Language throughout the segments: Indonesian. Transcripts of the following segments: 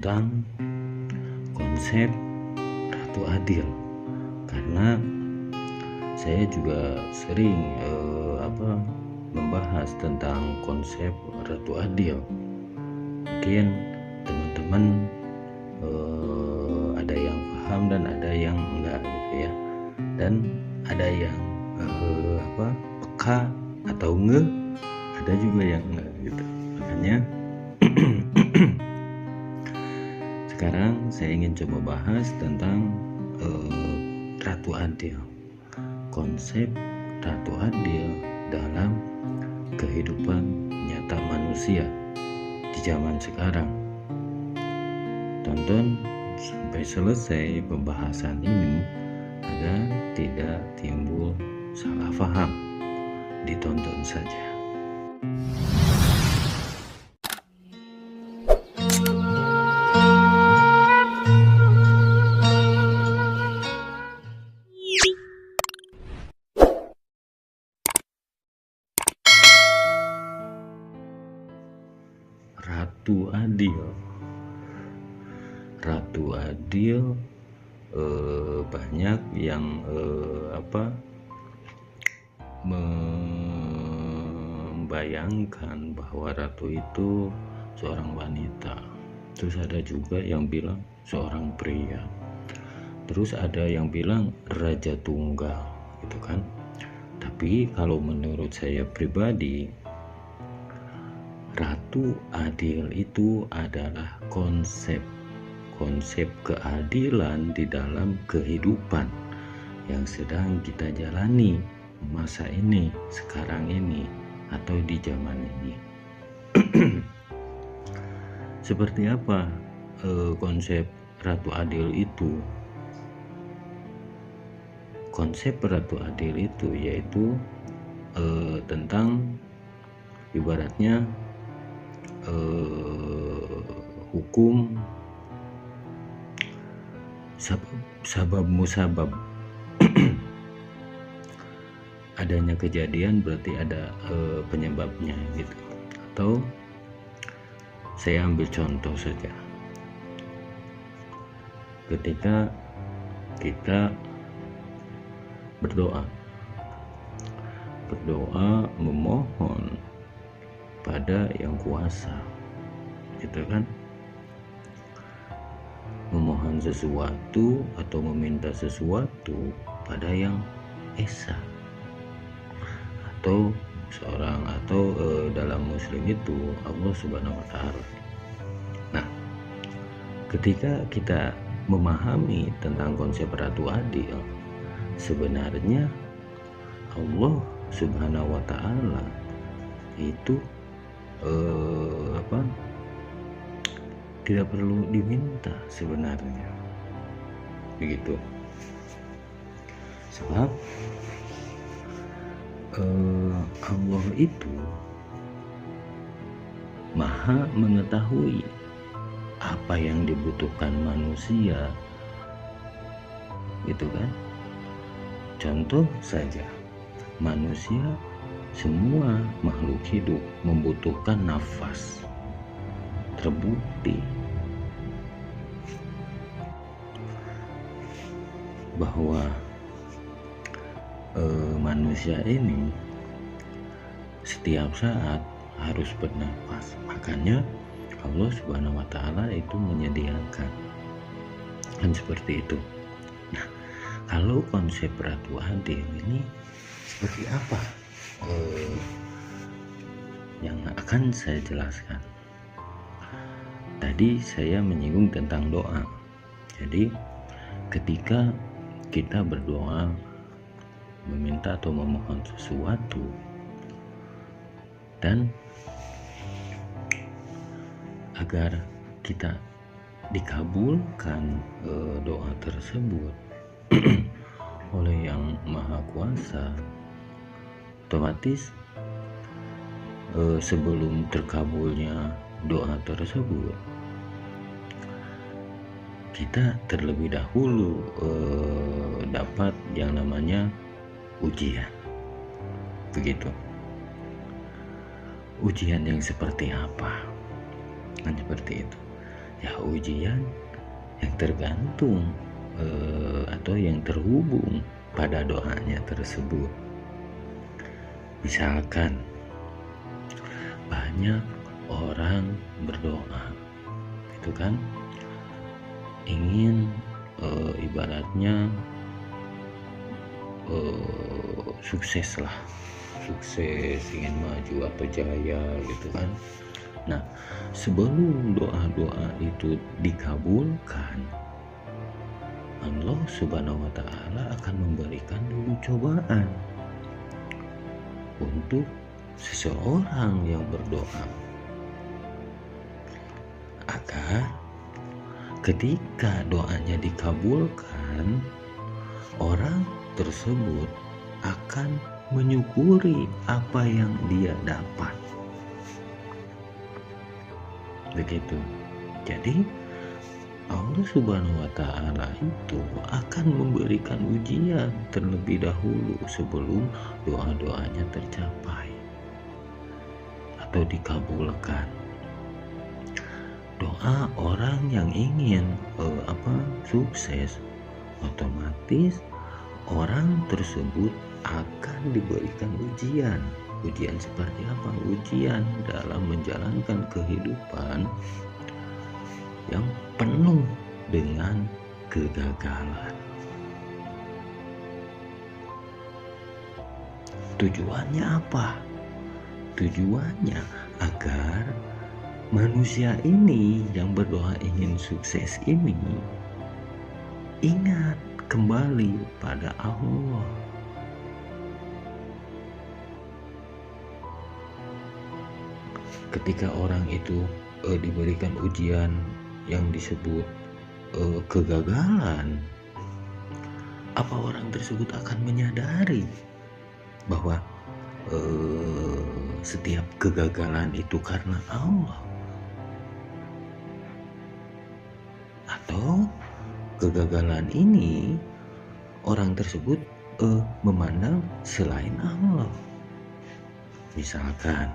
tentang konsep Ratu Adil, karena saya juga sering membahas tentang konsep Ratu Adil. Mungkin teman-teman ada yang paham dan ada yang enggak gitu ya, dan ada yang peka atau ada juga yang enggak gitu. Makanya sekarang saya ingin coba bahas tentang Ratu Adil, konsep Ratu Adil dalam kehidupan nyata manusia di zaman sekarang. Tonton sampai selesai pembahasan ini agar tidak timbul salah paham. Ditonton saja. Ratu Adil. Ratu Adil banyak yang membayangkan bahwa ratu itu seorang wanita. Terus ada juga yang bilang seorang pria. Terus ada yang bilang raja tunggal, gitu kan. Tapi kalau menurut saya pribadi, Ratu Adil itu adalah konsep keadilan di dalam kehidupan yang sedang kita jalani masa ini, sekarang ini, atau di zaman ini. Seperti apa konsep Ratu Adil itu? Konsep Ratu Adil itu yaitu tentang ibaratnya hukum sabab musabab. Adanya kejadian berarti ada penyebabnya gitu. Atau saya ambil contoh saja, ketika kita berdoa memohon pada yang kuasa, gitu kan, memohon sesuatu atau meminta sesuatu pada yang esa, atau dalam muslim itu Allah Subhanahu wa Ta'ala. Nah, ketika kita memahami tentang konsep Ratu Adil, sebenarnya Allah Subhanahu wa Ta'ala itu tidak perlu diminta sebenarnya, begitu. Sebab Allah itu maha mengetahui apa yang dibutuhkan manusia, gitu kan. Contoh saja, manusia, semua makhluk hidup membutuhkan nafas. Terbukti bahwa manusia ini setiap saat harus bernafas. Makanya Allah Subhanahu wa Ta'ala itu menyediakan, kan seperti itu. Nah, kalau konsep Ratu Adil ini seperti apa yang akan saya jelaskan. Tadi saya menyinggung tentang doa. Jadi ketika kita berdoa meminta atau memohon sesuatu dan agar kita dikabulkan doa tersebut oleh Yang Maha Kuasa, otomatis sebelum terkabulnya doa tersebut, kita terlebih dahulu dapat yang namanya ujian, begitu. Ujian yang seperti apa? Kan seperti itu. Ya ujian yang tergantung atau yang terhubung pada doanya tersebut. Misalkan banyak orang berdoa, gitu kan, ingin ibaratnya sukses, ingin maju atau jaya, gitu kan. Nah, sebelum doa-doa itu dikabulkan, Allah Subhanahu wa Ta'ala akan memberikan dulu cobaan untuk seseorang yang berdoa, agar ketika doanya dikabulkan, orang tersebut akan menyukuri apa yang dia dapat. Begitu. Jadi Allah Subhanahu wa Ta'ala itu akan memberikan ujian terlebih dahulu sebelum doa-doanya tercapai atau dikabulkan. Doa orang yang ingin sukses, otomatis orang tersebut akan diberikan ujian. Ujian seperti apa? Ujian dalam menjalankan kehidupan yang penuh dengan kegagalan. Tujuannya apa? Tujuannya agar manusia ini yang berdoa ingin sukses ini ingat kembali pada Allah. Ketika orang itu diberikan ujian yang disebut kegagalan, apa orang tersebut akan menyadari bahwa setiap kegagalan itu karena Allah, atau kegagalan ini orang tersebut memandang selain Allah? Misalkan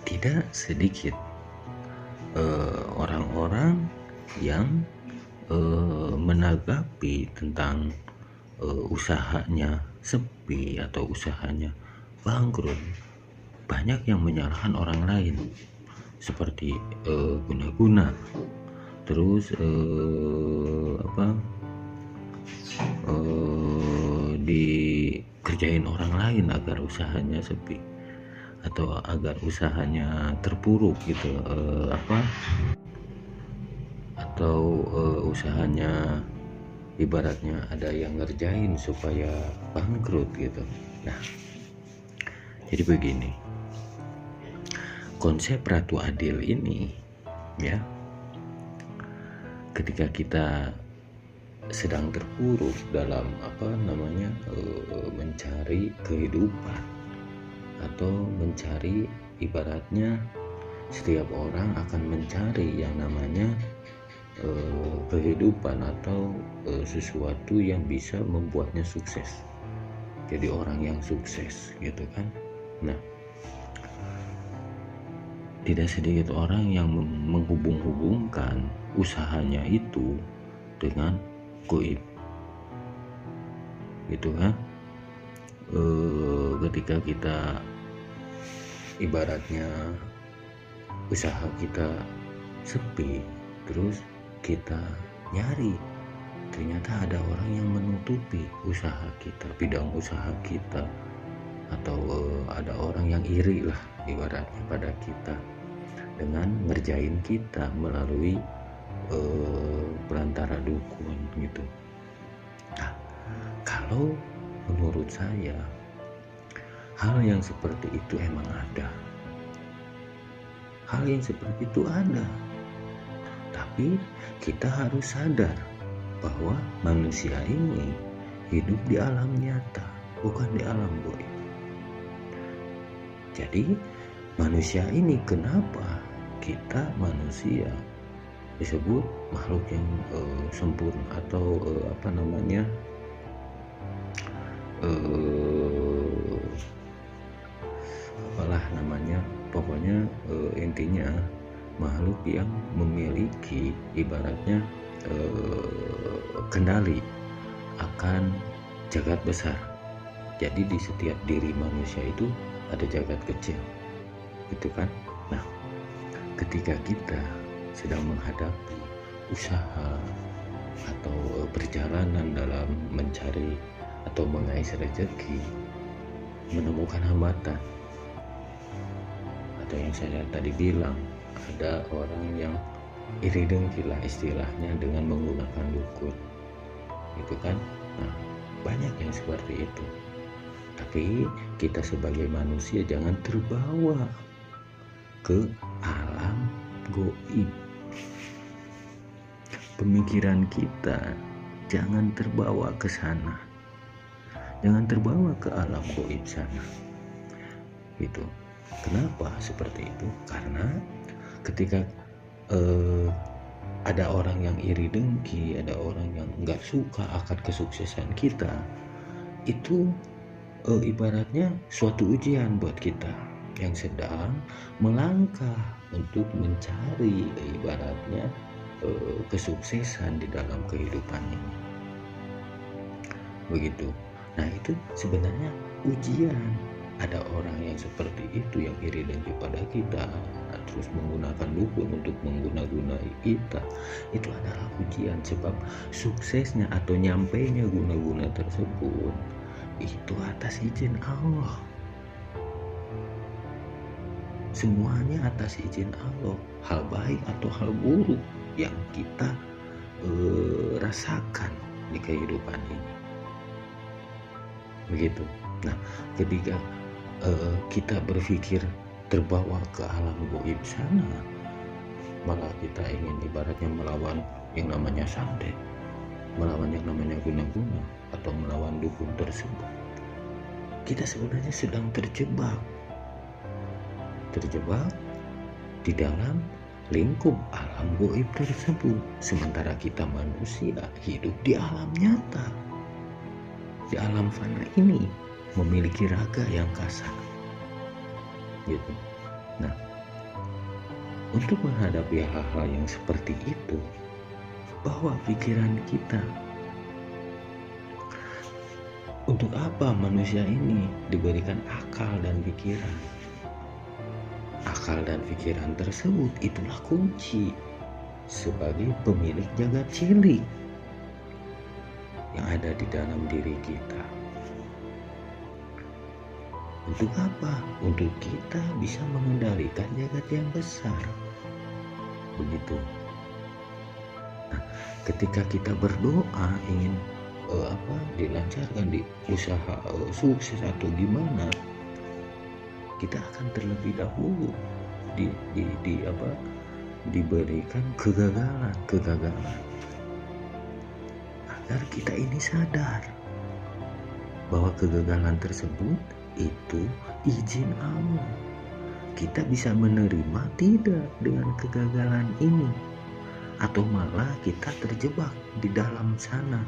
tidak sedikit orang-orang yang menanggapi tentang usahanya sepi atau usahanya bangkrut, banyak yang menyalahkan orang lain, seperti guna-guna, terus dikerjain orang lain agar usahanya sepi atau agar usahanya terpuruk gitu, atau usahanya ibaratnya ada yang ngerjain supaya bangkrut gitu. Nah, jadi begini, konsep Ratu Adil ini ya, ketika kita sedang terpuruk dalam mencari kehidupan atau mencari, ibaratnya setiap orang akan mencari yang namanya kehidupan atau sesuatu yang bisa membuatnya sukses, jadi orang yang sukses gitu kan. Nah, tidak sedikit orang yang menghubung-hubungkan usahanya itu dengan goib gitu kan. Ketika kita ibaratnya usaha kita sepi, terus kita nyari, ternyata ada orang yang menutupi usaha kita, bidang usaha kita, atau ada orang yang iri lah ibaratnya pada kita dengan ngerjain kita melalui perantara dukun gitu. Nah, kalau menurut saya hal yang seperti itu emang ada, hal yang seperti itu ada, tapi kita harus sadar bahwa manusia ini hidup di alam nyata, bukan di alam goib. Jadi manusia ini, kenapa kita manusia disebut makhluk yang sempurna atau pokoknya intinya makhluk yang memiliki ibaratnya kendali akan jagat besar. Jadi di setiap diri manusia itu ada jagat kecil, gitu kan? Nah, ketika kita sedang menghadapi usaha atau perjalanan dalam mencari atau mengais rezeki, menemukan hambatan, atau yang saya tadi bilang, ada orang yang iri dengki lah istilahnya dengan menggunakan dukun, gitu kan? Nah, banyak yang seperti itu. Tapi kita sebagai manusia jangan terbawa ke alam goib. Pemikiran kita jangan terbawa ke sana. Jangan terbawa ke alam goib sana. Gitu. Kenapa seperti itu? Karena ketika ada orang yang iri dengki, ada orang yang nggak suka akan kesuksesan kita, itu ibaratnya suatu ujian buat kita yang sedang melangkah untuk mencari ibaratnya kesuksesan di dalam kehidupan ini. Begitu. Nah, itu sebenarnya ujian. Ada orang yang seperti itu yang iri dengki pada kita, terus menggunakan dukun untuk mengguna-gunai kita. Itu adalah ujian, sebab suksesnya atau nyampainya guna-guna tersebut itu atas izin Allah. Semuanya atas izin Allah, hal baik atau hal buruk yang kita rasakan di kehidupan ini. Begitu. Nah, ketika kita berpikir terbawa ke alam gaib sana, maka kita ingin ibaratnya melawan yang namanya santet, melawan yang namanya guna-guna, atau melawan dukun tersebut. Kita sebenarnya sedang terjebak di dalam lingkup alam gaib tersebut, sementara kita manusia hidup di alam nyata, di alam fana ini, memiliki raga yang kasar, gitu. Nah, untuk menghadapi hal-hal yang seperti itu, bawa pikiran kita. Untuk apa manusia ini diberikan akal dan pikiran? Akal dan pikiran tersebut itulah kunci sebagai pemilik jagat cilik yang ada di dalam diri kita. Untuk apa? Untuk kita bisa mengendalikan jagat yang besar. Begitu. Nah, ketika kita berdoa ingin dilancarkan di usaha sukses atau gimana, kita akan terlebih dahulu diberikan kegagalan agar kita ini sadar bahwa kegagalan tersebut itu izin Allah. Kita bisa menerima tidak dengan kegagalan ini, atau malah kita terjebak di dalam sana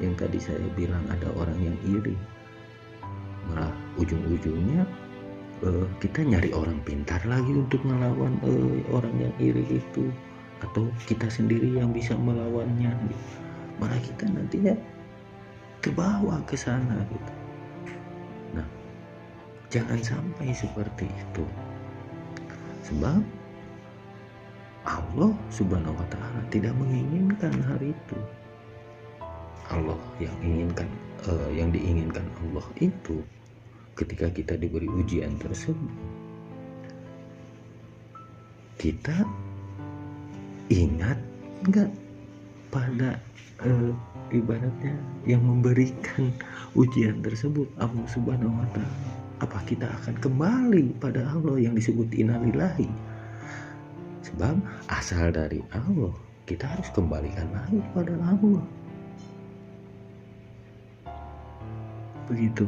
yang tadi saya bilang ada orang yang iri, malah ujung-ujungnya kita nyari orang pintar lagi untuk melawan orang yang iri itu, atau kita sendiri yang bisa melawannya, malah kita nantinya terbawa ke sana gitu. Nah, jangan sampai seperti itu, sebab Allah Subhanahu wa Ta'ala tidak menginginkan hal itu. Allah yang diinginkan Allah itu ketika kita diberi ujian tersebut, kita ingat enggak pada ibaratnya yang memberikan ujian tersebut, Allah Subhanahu wa Ta'ala. Apa kita akan kembali pada Allah yang disebut innalillahi? Sebab asal dari Allah, kita harus kembalikan lagi pada Allah. Begitu.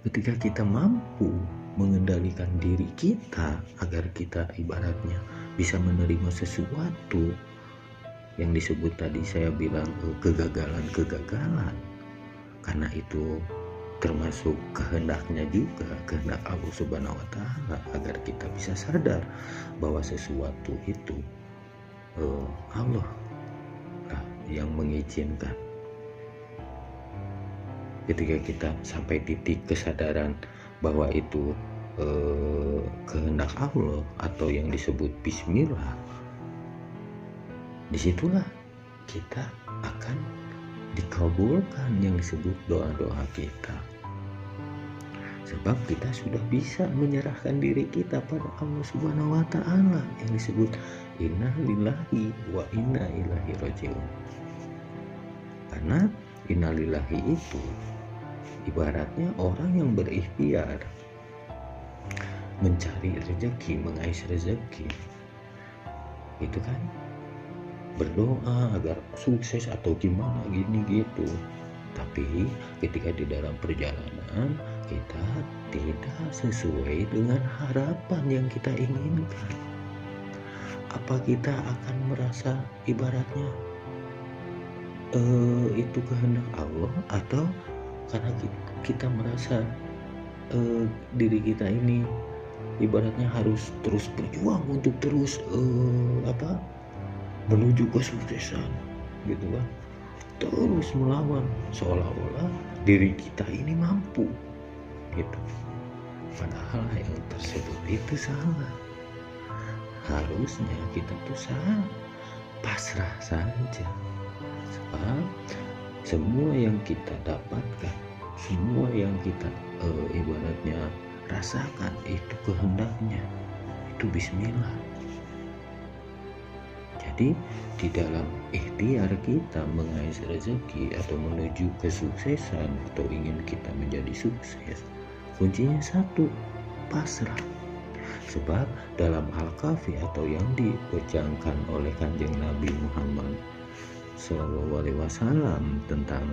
Ketika kita mampu mengendalikan diri kita agar kita ibaratnya bisa menerima sesuatu yang disebut tadi saya bilang kegagalan, karena itu termasuk kehendaknya juga, kehendak Allah Subhanahu wa Ta'ala, agar kita bisa sadar bahwa sesuatu itu Allah lah yang mengizinkan. Ketika kita sampai titik kesadaran bahwa itu kehendak Allah atau yang disebut Bismillah, disitulah kita akan dikabulkan yang disebut doa-doa kita, sebab kita sudah bisa menyerahkan diri kita pada Allah Subhanahu wa Ta'ala yang disebut inna lillahi wa inna ilaihi rajiun. Karena inna lillahi itu ibaratnya orang yang berikhtiar mencari rezeki, mengais rezeki, itu kan berdoa agar sukses atau gimana gini gitu. Tapi ketika di dalam perjalanan kita tidak sesuai dengan harapan yang kita inginkan, apa kita akan merasa ibaratnya itu kehendak Allah, atau karena kita merasa diri kita ini ibaratnya harus terus berjuang untuk terus menuju kesuksesan gitu kan, terus melawan seolah-olah diri kita ini mampu gitu. Padahal yang tersebut itu salah. Harusnya kita tuh pasrah saja, sebab semua yang kita dapatkan, semua yang kita ibaratnya rasakan itu kehendaknya, itu Bismillah. Jadi di dalam ikhtiar kita mengais rezeki atau menuju kesuksesan atau ingin kita menjadi sukses, kuncinya satu, pasrah. Sebab dalam Al-Kahfi atau yang dibejangkan oleh Kanjeng Nabi Muhammad SAW tentang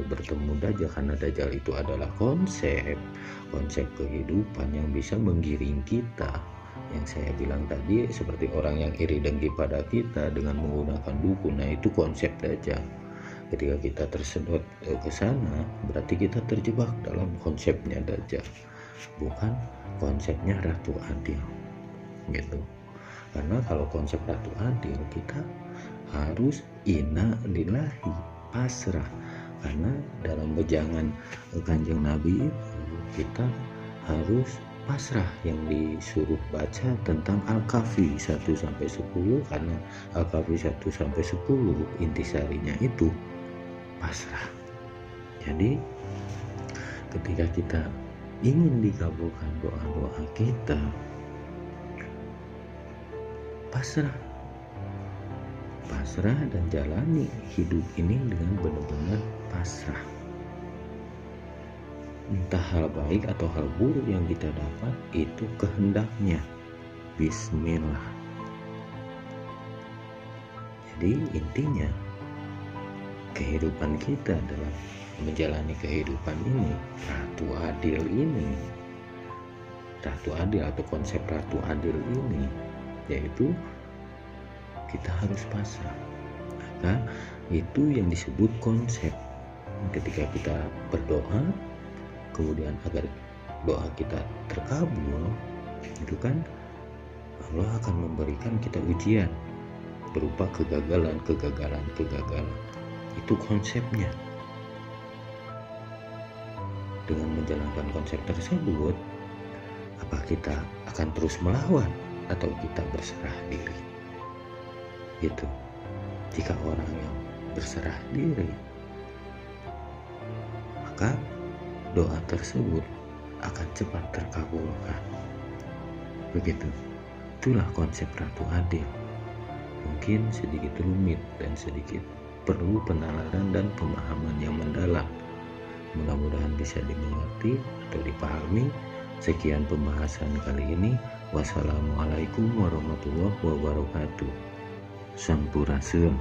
bertemu Dajjal, karena Dajjal itu adalah konsep kehidupan yang bisa menggiring kita, yang saya bilang tadi, seperti orang yang iri dengki pada kita dengan menggunakan dukun. Nah, itu konsep Dajjal. Ketika kita tersedot ke sana, berarti kita terjebak dalam konsepnya Dajjal, bukan konsepnya Ratu Adil gitu. Karena kalau konsep Ratu Adil, kita harus inna lillahi, pasrah. Karena dalam bejangan Kanjeng Nabi itu kita harus pasrah, yang disuruh baca tentang Al-Kahfi 1-10, karena Al-Kahfi 1-10 intisarinya itu pasrah. Jadi ketika kita ingin dikabulkan doa-doa kita, pasrah dan jalani hidup ini dengan benar-benar pasrah. Entah hal baik atau hal buruk yang kita dapat, itu kehendaknya Bismillah. Jadi intinya kehidupan kita dalam menjalani kehidupan ini, Ratu Adil atau konsep Ratu Adil ini, yaitu kita harus pasrah. Maka itu yang disebut konsep. Ketika kita berdoa, kemudian agar doa kita terkabul, itu kan Allah akan memberikan kita ujian berupa kegagalan. Itu konsepnya. Dengan menjalankan konsep tersebut, apa kita akan terus melawan atau kita berserah diri? Gitu. Jika orang yang berserah diri, maka doa tersebut akan cepat terkabulkan. Begitu. Itulah konsep Ratu Adil. Mungkin sedikit rumit dan sedikit perlu penalaran dan pemahaman yang mendalam. Mudah-mudahan bisa dimengerti atau dipahami. Sekian pembahasan kali ini. Wassalamualaikum warahmatullahi wabarakatuh. Sampurasun.